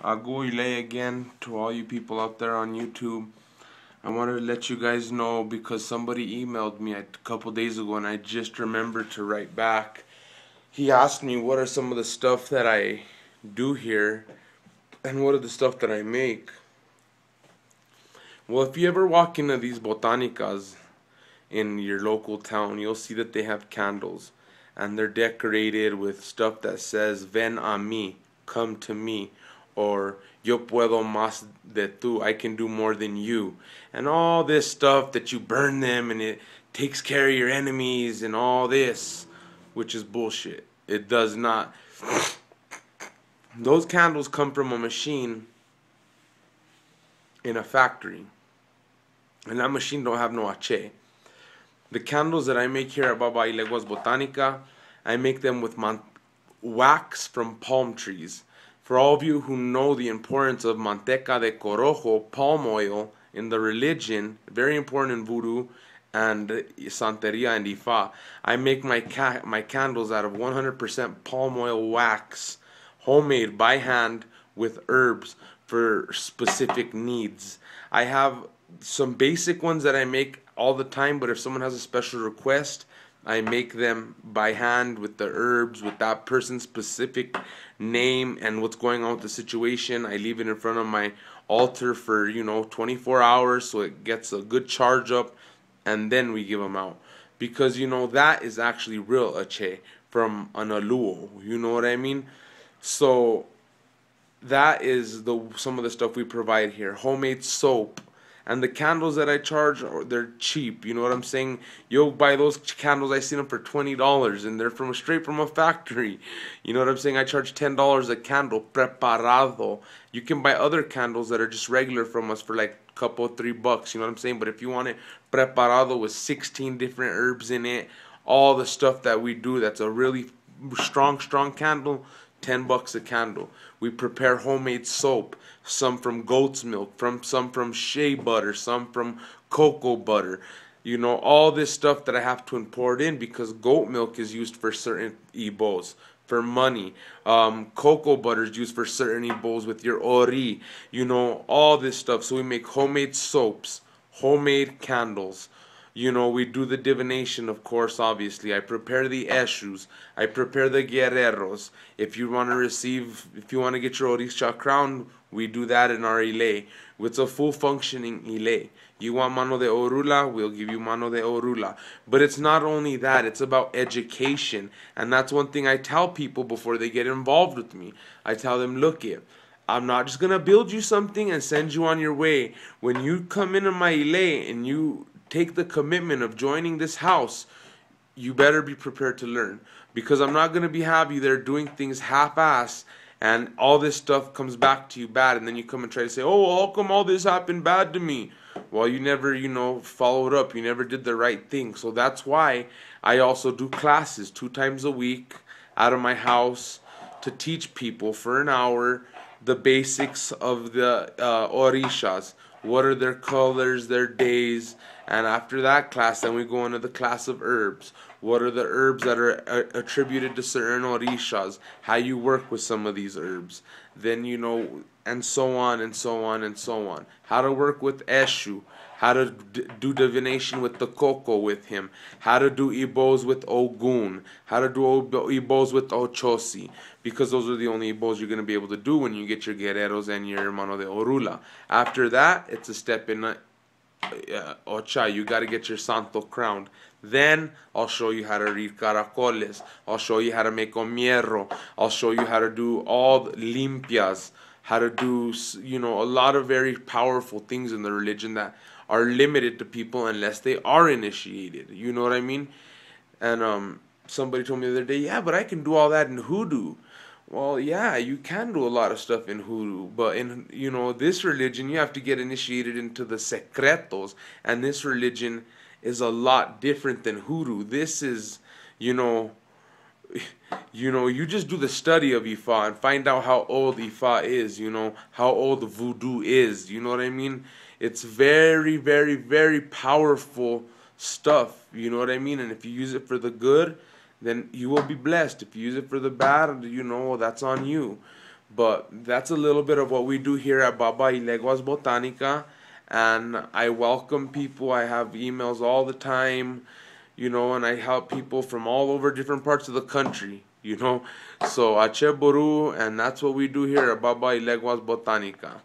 Agu Ile again to all you people out there on YouTube. I wanted to let you guys know because somebody emailed me a couple days ago and I just remembered to write back. He asked me what are some of the stuff that I do here and what are the stuff that I make. Well, if you ever walk into these botanicas in your local town, you'll see that they have candles and they're decorated with stuff that says ven a mí, come to me, or yo puedo más de tú, I can do more than you, and all this stuff that you burn them and it takes care of your enemies and all this, which is bullshit. It does not. Those candles come from a machine in a factory, and that machine don't have no H. The candles that I make here at Baba Ilegua's Botanica, I make them with wax from palm trees. For all of you who know the importance of manteca de corojo, palm oil, in the religion, very important in voodoo and santeria and ifa, I make my candles out of 100% palm oil wax, homemade by hand with herbs for specific needs. I have some basic ones that I make all the time, but if someone has a special request, I make them by hand with the herbs, with that person's specific name and what's going on with the situation. I leave it in front of my altar for 24 hours so it gets a good charge up, and then we give them out, because that is actually real Ache from an aluo. You know what I mean? So that is some of the stuff we provide here. Homemade soap. And the candles that I charge, they're cheap. You know what I'm saying? You'll buy those candles, I see them for $20, and they're straight from a factory. You know what I'm saying? I charge $10 a candle, preparado. You can buy other candles that are just regular from us for like a couple, $3. You know what I'm saying? But if you want it preparado with 16 different herbs in it, all the stuff that we do, that's a really strong candle, $10 a candle. We prepare homemade soap, some from goat's milk, some from shea butter, some from cocoa butter. All this stuff that I have to import in because goat milk is used for certain ibos, for money. Cocoa butter is used for certain ibos with your ori. All this stuff. So we make homemade soaps, homemade candles. We do the divination, of course, obviously. I prepare the Eshus. I prepare the Guerreros. If you want to get your Orisha crown, we do that in our Ile. It's a full functioning Ile. You want mano de orula, we'll give you mano de orula. But it's not only that, it's about education. And that's one thing I tell people before they get involved with me. I tell them, look it, I'm not just going to build you something and send you on your way. When you come into my Ile and you take the commitment of joining this house, you better be prepared to learn, because I'm not going to have you there doing things half-ass and all this stuff comes back to you bad, and then you come and try to say, oh, how come all this happened bad to me? Well, you never, followed up. You never did the right thing. So that's why I also do classes 2 times a week out of my house to teach people for an hour the basics of the orishas. What are their colors, their days, and after that class, then we go into the class of herbs. What are the herbs that are attributed to certain orishas? How you work with some of these herbs. Then, and so on and so on and so on. How to work with Eshu. How to do divination with the coco with him. How to do ibos with Ogun. How to do ibos with Ochosi. Because those are the only ibos you're going to be able to do when you get your guerreros and your mano de orula. After that, it's a step in Ocha, you got to get your santo crowned. Then I'll show you how to read caracoles. I'll show you how to make omierro. I'll show you how to do all the limpias. How to do, a lot of very powerful things in the religion that are limited to people unless they are initiated. You know what I mean? And somebody told me the other day, yeah, but I can do all that in hoodoo. Well, yeah, you can do a lot of stuff in hoodoo, but in this religion, you have to get initiated into the secretos, and this religion is a lot different than hoodoo. This is, you just do the study of Ifa and find out how old Ifa is. How old voodoo is. You know what I mean? It's very, very, very powerful stuff. You know what I mean? And if you use it for the good, then you will be blessed. If you use it for the bad, that's on you. But that's a little bit of what we do here at Baba y Leguas Botanica. And I welcome people. I have emails all the time, and I help people from all over different parts of the country. So Ache Boru, and that's what we do here at Baba y Leguas Botanica.